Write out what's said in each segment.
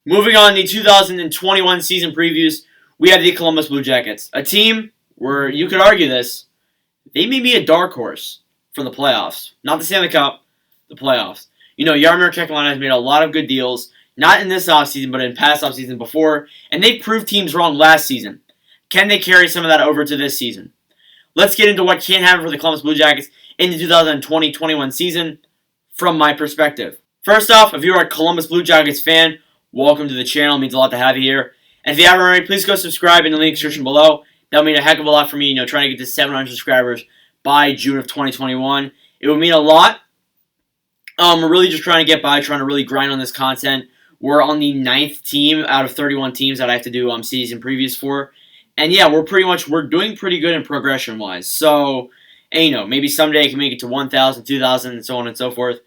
Moving on, the 2021 season previews, we have the Columbus Blue Jackets, a team where you could argue this, they may be a dark horse for the playoffs. Not the Stanley Cup, the playoffs. Yarmir Kekalana has made a lot of good deals, not in this offseason, but in past offseason before, and they proved teams wrong last season. Can they carry some of that over to this season? Let's get into what can happen for the Columbus Blue Jackets in the 2020-21 season from my perspective. First off, if you're a Columbus Blue Jackets fan, welcome to the channel. It means a lot to have you here. And if you haven't already, please go subscribe in the link description below. That'll mean a heck of a lot for me, trying to get to 700 subscribers by June of 2021. It would mean a lot. We're really just trying to get by, trying to really grind on this content. We're on the 9th team out of 31 teams that I have to do season previews for. And yeah, we're doing pretty good in progression-wise. So, and, maybe someday I can make it to 1,000, 2,000, and so on and so forth.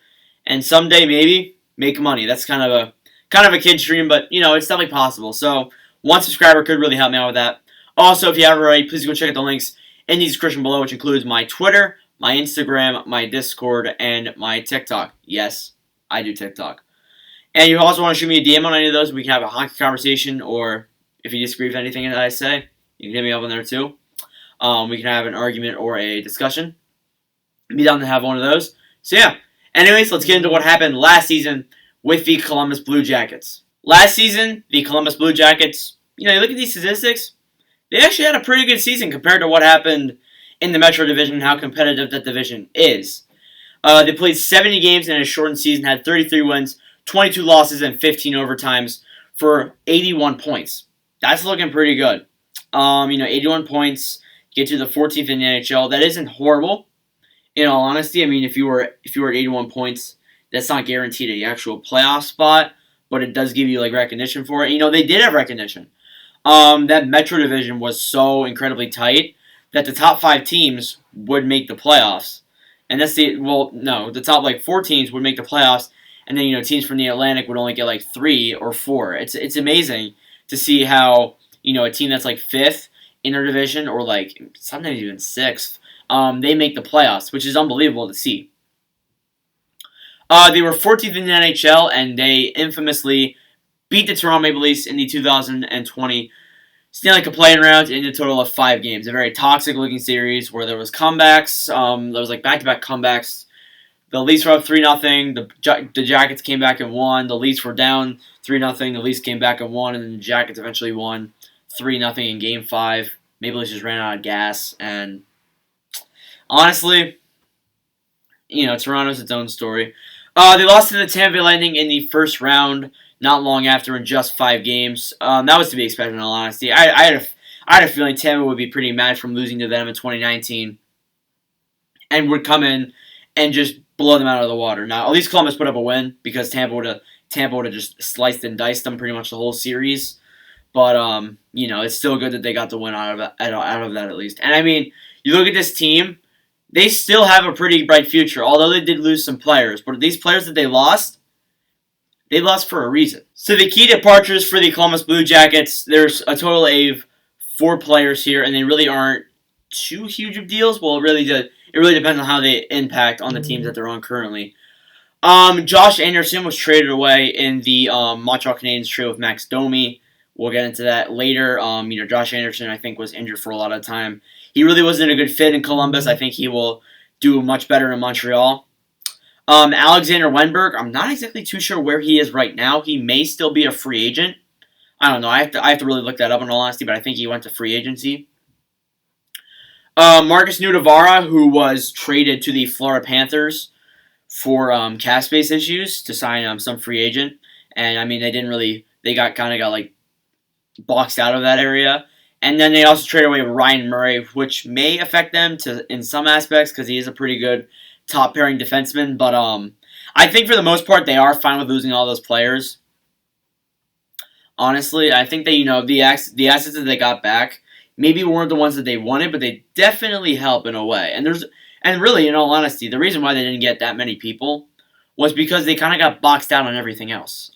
And someday, maybe, make money. That's kind of a kid's dream, but, it's definitely possible. So, one subscriber could really help me out with that. Also, if you haven't already, please go check out the links in the description below, which includes my Twitter, my Instagram, my Discord, and my TikTok. Yes, I do TikTok. And you also want to shoot me a DM on any of those, we can have a hockey conversation, or if you disagree with anything that I say, you can hit me up on there too. We can have an argument or a discussion. Be down to have one of those. So yeah. Anyways, let's get into what happened last season with the Columbus Blue Jackets. Last season, the Columbus Blue Jackets, you look at these statistics, they actually had a pretty good season compared to what happened in the Metro Division and how competitive that division is. They played 70 games in a shortened season, had 33 wins, 22 losses, and 15 overtimes for 81 points. That's looking pretty good. 81 points, get to the 14th in the NHL. That isn't horrible. In all honesty, if you were at 81 points, that's not guaranteed the actual playoff spot, but it does give you recognition for it. They did have recognition. That Metro Division was so incredibly tight that the top 5 teams would make the playoffs. And that's the top 4 teams would make the playoffs, and then teams from the Atlantic would only get 3 or 4. It's amazing to see how a team that's 5th in their division or sometimes even 6th, they make the playoffs, which is unbelievable to see. They were 14th in the NHL, and they infamously beat the Toronto Maple Leafs in the 2020 Stanley Cup play-in round in a total of 5 games. A very toxic-looking series where there was comebacks. There was back-to-back comebacks. The Leafs were up 3-0. The Jackets came back and won. The Leafs were down 3-0. The Leafs came back and won, and then the Jackets eventually won 3-0 in Game 5. Maple Leafs just ran out of gas, and honestly, Toronto's its own story. They lost to the Tampa Bay Lightning in the first round not long after in just 5 games. That was to be expected, in all honesty. I had a feeling Tampa would be pretty mad from losing to them in 2019 and would come in and just blow them out of the water. Now, at least Columbus put up a win because Tampa would have just sliced and diced them pretty much the whole series. But, it's still good that they got the win out of that at least. And, you look at this team, they still have a pretty bright future, although they did lose some players. But these players that they lost for a reason. So the key departures for the Columbus Blue Jackets, there's a total of 4 players here, and they really aren't too huge of deals. Well, it really depends on how they impact on the teams that they're on currently. Josh Anderson was traded away in the Montreal Canadiens trade with Max Domi. We'll get into that later. Josh Anderson, I think, was injured for a lot of time. He really wasn't a good fit in Columbus. I think he will do much better in Montreal. Alexander Wenberg, I'm not exactly too sure where he is right now. He may still be a free agent. I don't know. I have to really look that up in all honesty, but I think he went to free agency. Marcus Nudavara, who was traded to the Florida Panthers for cap space issues to sign some free agent, and they got boxed out of that area. And then they also traded away Ryan Murray, which may affect them in some aspects because he is a pretty good top pairing defenseman. But I think for the most part they are fine with losing all those players. Honestly, I think that the assets that they got back maybe weren't the ones that they wanted, but they definitely help in a way. And really, in all honesty, the reason why they didn't get that many people was because they kind of got boxed out on everything else.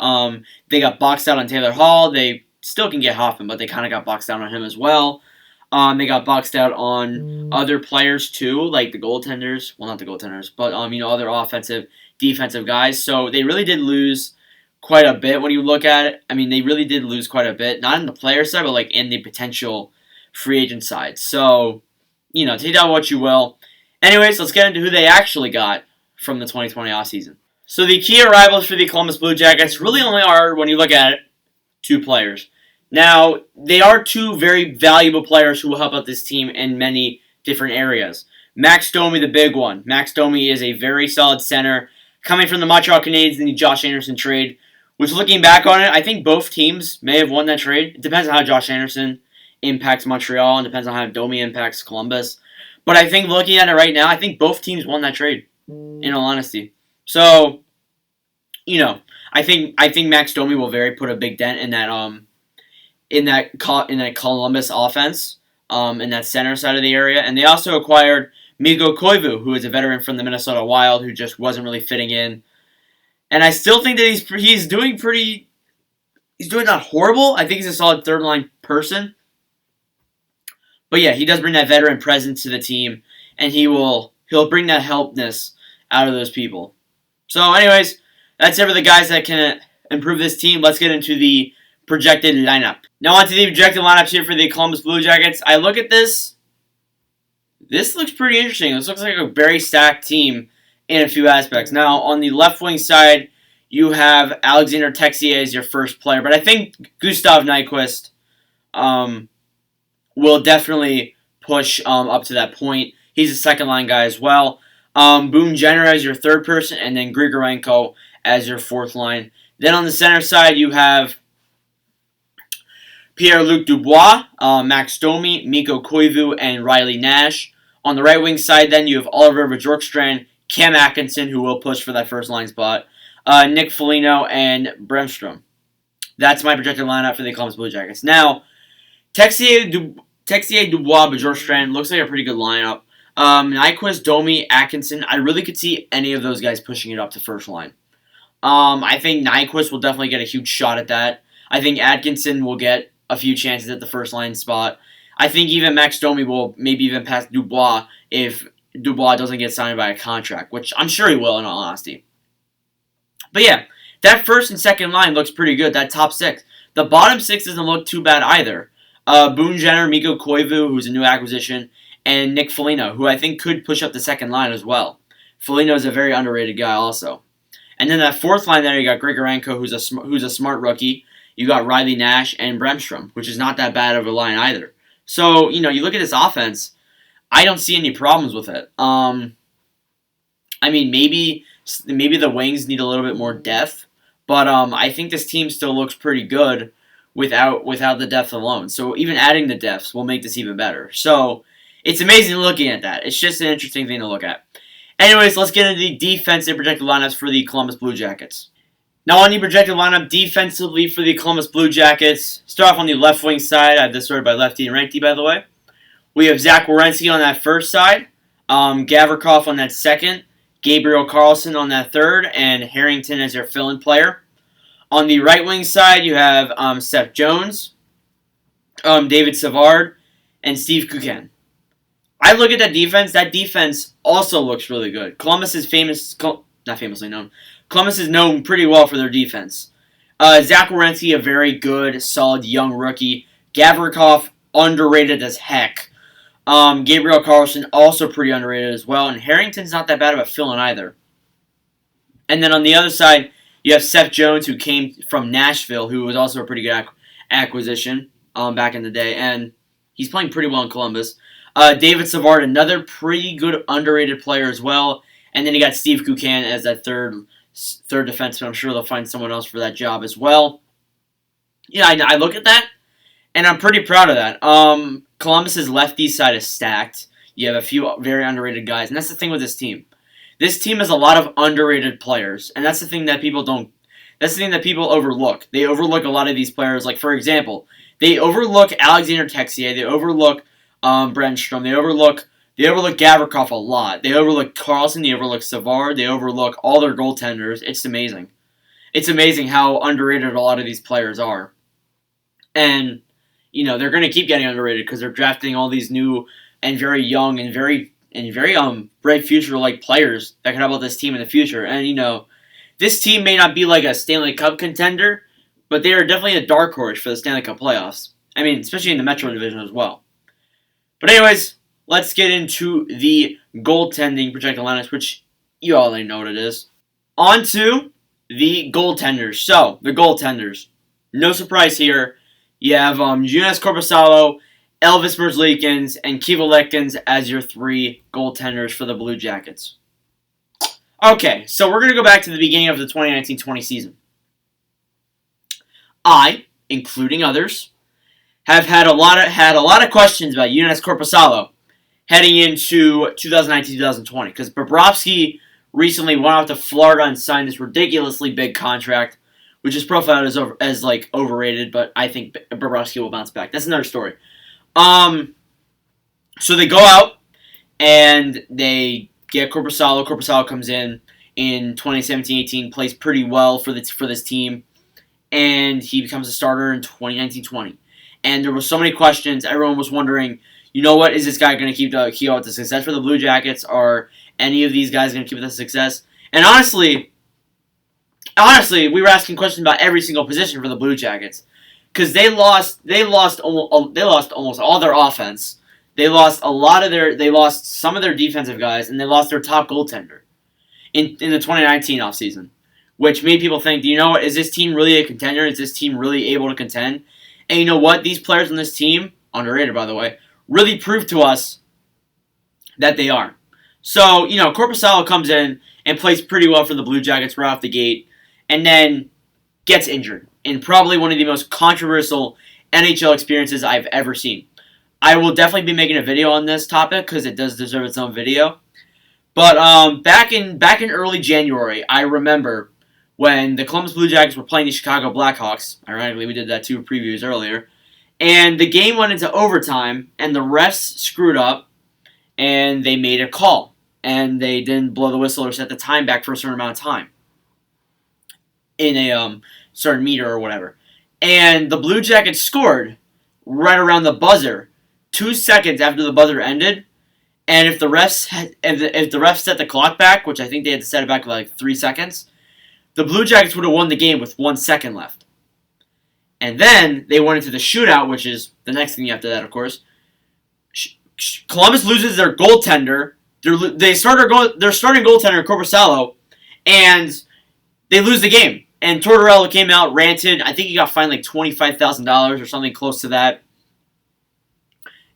They got boxed out on Taylor Hall. They still can get Hoffman, but they kind of got boxed out on him as well. They got boxed out on other players too, like the goaltenders. Well, not the goaltenders, but other offensive, defensive guys. So they really did lose quite a bit when you look at it. I mean, they really did lose quite a bit, not in the player side, but like in the potential free agent side. So, take that what you will. Anyways, let's get into who they actually got from the 2020 offseason. So the key arrivals for the Columbus Blue Jackets really only are, when you look at it, two players. Now, they are two very valuable players who will help out this team in many different areas. Max Domi, the big one. Max Domi is a very solid center coming from the Montreal Canadiens in the Josh Anderson trade, which, looking back on it, I think both teams may have won that trade. It depends on how Josh Anderson impacts Montreal and depends on how Domi impacts Columbus. But I think looking at it right now, I think both teams won that trade, in all honesty. So, I think Max Domi will put a big dent in that Columbus offense, in that center side of the area. And they also acquired Mikko Koivu, who is a veteran from the Minnesota Wild, who just wasn't really fitting in. And I still think that he's doing not horrible. I think he's a solid third line person. But yeah, he does bring that veteran presence to the team, and he'll bring that helpness out of those people. So anyways, that's it for the guys that can improve this team. Let's get into the projected lineup. Now on to the projected lineups here for the Columbus Blue Jackets. I look at this. This looks pretty interesting. This looks like a very stacked team in a few aspects. Now, on the left wing side, you have Alexander Texier as your first player, but I think Gustav Nyquist will definitely push up to that point. He's a second line guy as well. Boone Jenner as your third person, and then Grigorenko as your fourth line. Then on the center side, you have Pierre-Luc Dubois, Max Domi, Mikko Koivu, and Riley Nash. On the right wing side, then, you have Oliver Bjorkstrand, Cam Atkinson, who will push for that first line spot, Nick Foligno, and Bremstrom. That's my projected lineup for the Columbus Blue Jackets. Now, Texier, Dubois, Bjorkstrand looks like a pretty good lineup. Nyquist, Domi, Atkinson, I really could see any of those guys pushing it up to first line. I think Nyquist will definitely get a huge shot at that. I think Atkinson will get a few chances at the first line spot. I think even Max Domi will maybe even pass Dubois if Dubois doesn't get signed by a contract, which I'm sure he will, in all honesty. But yeah, that first and second line looks pretty good, that top six. The bottom six doesn't look too bad either. Boone Jenner, Mikko Koivu, who's a new acquisition, and Nick Foligno, who I think could push up the second line as well. Foligno is a very underrated guy also. And then that fourth line there, you got Grigorenko, who's a smart rookie. You got Riley Nash and Bremstrom, which is not that bad of a line either. So, you look at this offense, I don't see any problems with it. I mean, maybe the wings need a little bit more depth, but I think this team still looks pretty good without the depth alone. So even adding the depths will make this even better. So it's amazing looking at that. It's just an interesting thing to look at. Anyways, let's get into the defensive projected lineups for the Columbus Blue Jackets. Now on the projected lineup defensively for the Columbus Blue Jackets, start off on the left wing side. I have this sorted by lefty and righty, by the way. We have Zach Werenski on that first side, Gavrikov on that second, Gabriel Carlson on that third, and Harrington as your fill-in player. On the right wing side, you have Seth Jones, David Savard, and Steve Kukan. I look at that defense. That defense also looks really good. Columbus is not famously known. Columbus is known pretty well for their defense. Zach Werenski, a very good, solid young rookie. Gavrikov, underrated as heck. Gabriel Carlson, also pretty underrated as well. And Harrington's not that bad of a fill-in either. And then on the other side, you have Seth Jones, who came from Nashville, who was also a pretty good acquisition back in the day. And he's playing pretty well in Columbus. David Savard, another pretty good underrated player as well. And then you got Steve Kukan as that third defenseman. I'm sure they'll find someone else for that job as well. Yeah, I look at that, and I'm pretty proud of that. Columbus's lefty side is stacked. You have a few very underrated guys, and that's the thing with this team. This team has a lot of underrated players, and that's the thing that people don't. That's the thing that people overlook. They overlook a lot of these players. Like, for example, they overlook Alexander Texier. They overlook Bremstrom. They overlook Gavrikov a lot. They overlook Carlson. They overlook Savard. They overlook all their goaltenders. It's amazing. It's amazing how underrated a lot of these players are. And, they're going to keep getting underrated because they're drafting all these new and very young and very bright future-like players that can help out this team in the future. And, this team may not be like a Stanley Cup contender, but they are definitely a dark horse for the Stanley Cup playoffs. I mean, especially in the Metro Division as well. But anyways, let's get into the goaltending projected lineups, which you already know what it is. On to the goaltenders. So, the goaltenders. No surprise here. You have Joonas Korpisalo, Elvis Merzlikins, and Kiva Letkins as your 3 goaltenders for the Blue Jackets. Okay, so we're going to go back to the beginning of the 2019-20 season. I, including others, have had a lot of questions about Joonas Korpisalo heading into 2019-2020 because Bobrovsky recently went out to Florida and signed this ridiculously big contract, which is profiled as like overrated, but I think Bobrovsky will bounce back. That's another story. So they go out and they get Korpisalo. Korpisalo comes in 2017-18, plays pretty well for this team, and he becomes a starter in 2019-20. And there were so many questions. Everyone was wondering, you know what, is this guy going to keep out the success for the Blue Jackets? Are any of these guys going to keep the success? And honestly, we were asking questions about every single position for the Blue Jackets because they lost almost all their offense. They lost some of their defensive guys, and they lost their top goaltender in the 2019 offseason, which made people think, you know what, is this team really a contender? Is this team really able to contend? And you know what? These players on this team, underrated by the way, really proved to us that they are. So, Korpisalo comes in and plays pretty well for the Blue Jackets right off the gate, and then gets injured in probably one of the most controversial NHL experiences I've ever seen. I will definitely be making a video on this topic because it does deserve its own video. But back in early January, I remember when the Columbus Blue Jackets were playing the Chicago Blackhawks. Ironically, we did that 2 previews earlier. And the game went into overtime, and the refs screwed up, and they made a call. And they didn't blow the whistle or set the time back for a certain amount of time in a certain meter or whatever. And the Blue Jackets scored right around the buzzer, 2 seconds after the buzzer ended. And if the refs set the clock back, which I think they had to set it back for like 3 seconds, the Blue Jackets would have won the game with 1 second left. And then they went into the shootout, which is the next thing after that, of course. Columbus loses their goaltender. Their starting goaltender, Korpisalo, and they lose the game. And Tortorella came out, ranted. I think he got fined like $25,000 or something close to that.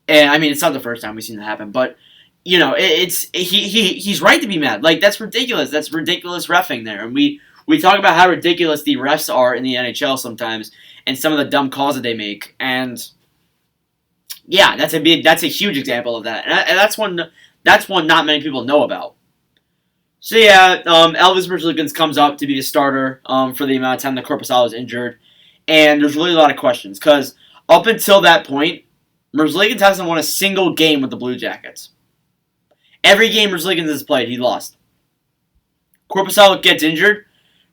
And I mean, it's not the first time we've seen that happen, but he's right to be mad. Like, that's ridiculous. That's ridiculous reffing there. And we talk about how ridiculous the refs are in the NHL sometimes, and some of the dumb calls that they make. And yeah, that's a huge example of that. And that's one not many people know about. So yeah, Elvis Merzlikins comes up to be the starter for the amount of time that Korpisalo is injured, and there's really a lot of questions because up until that point, Merzlikins hasn't won a single game with the Blue Jackets. Every game Merzlikins has played, he lost. Korpisalo gets injured.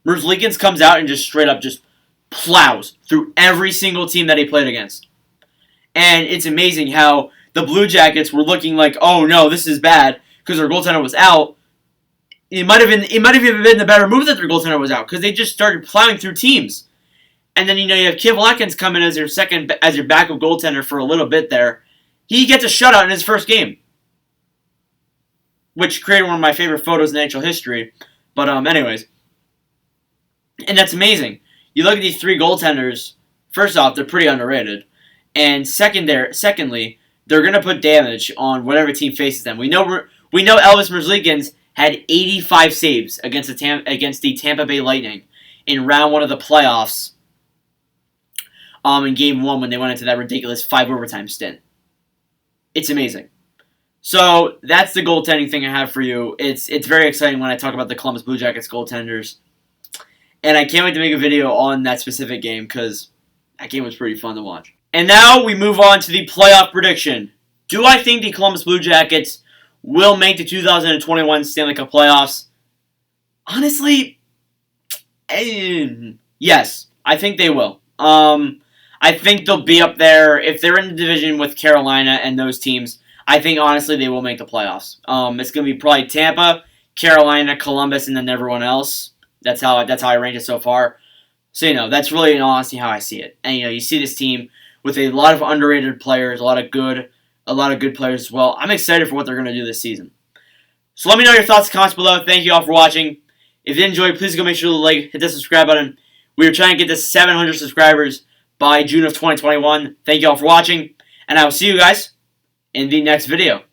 Merzlikins comes out and just straight up just plows through every single team that he played against. And it's amazing how the Blue Jackets were looking like, oh no, this is bad because their goaltender was out. It might have even been the better move that their goaltender was out because they just started plowing through teams. And then you have Kiva Letkins come in as your backup goaltender for a little bit there. He gets a shutout in his first game, which created one of my favorite photos in NHL history. But anyways, and that's amazing. You look at these 3 goaltenders. First off, they're pretty underrated, and secondly, they're gonna put damage on whatever team faces them. We know Elvis Merzlikins had 85 saves against the Tampa Bay Lightning in round 1 of the playoffs. In game 1 when they went into that ridiculous 5 overtime stint. It's amazing. So that's the goaltending thing I have for you. It's very exciting when I talk about the Columbus Blue Jackets goaltenders. And I can't wait to make a video on that specific game because that game was pretty fun to watch. And now we move on to the playoff prediction. Do I think the Columbus Blue Jackets will make the 2021 Stanley Cup playoffs? Honestly, yes, I think they will. I think they'll be up there. If they're in the division with Carolina and those teams, I think, honestly, they will make the playoffs. It's going to be probably Tampa, Carolina, Columbus, and then everyone else. That's how I rank it so far. So that's really in honesty how I see it. And you see this team with a lot of underrated players, a lot of good players as well. I'm excited for what they're going to do this season. So let me know your thoughts in the comments below. Thank you all for watching. If you enjoyed, please go make sure to like, hit the subscribe button. We are trying to get to 700 subscribers by June of 2021. Thank you all for watching, and I will see you guys in the next video.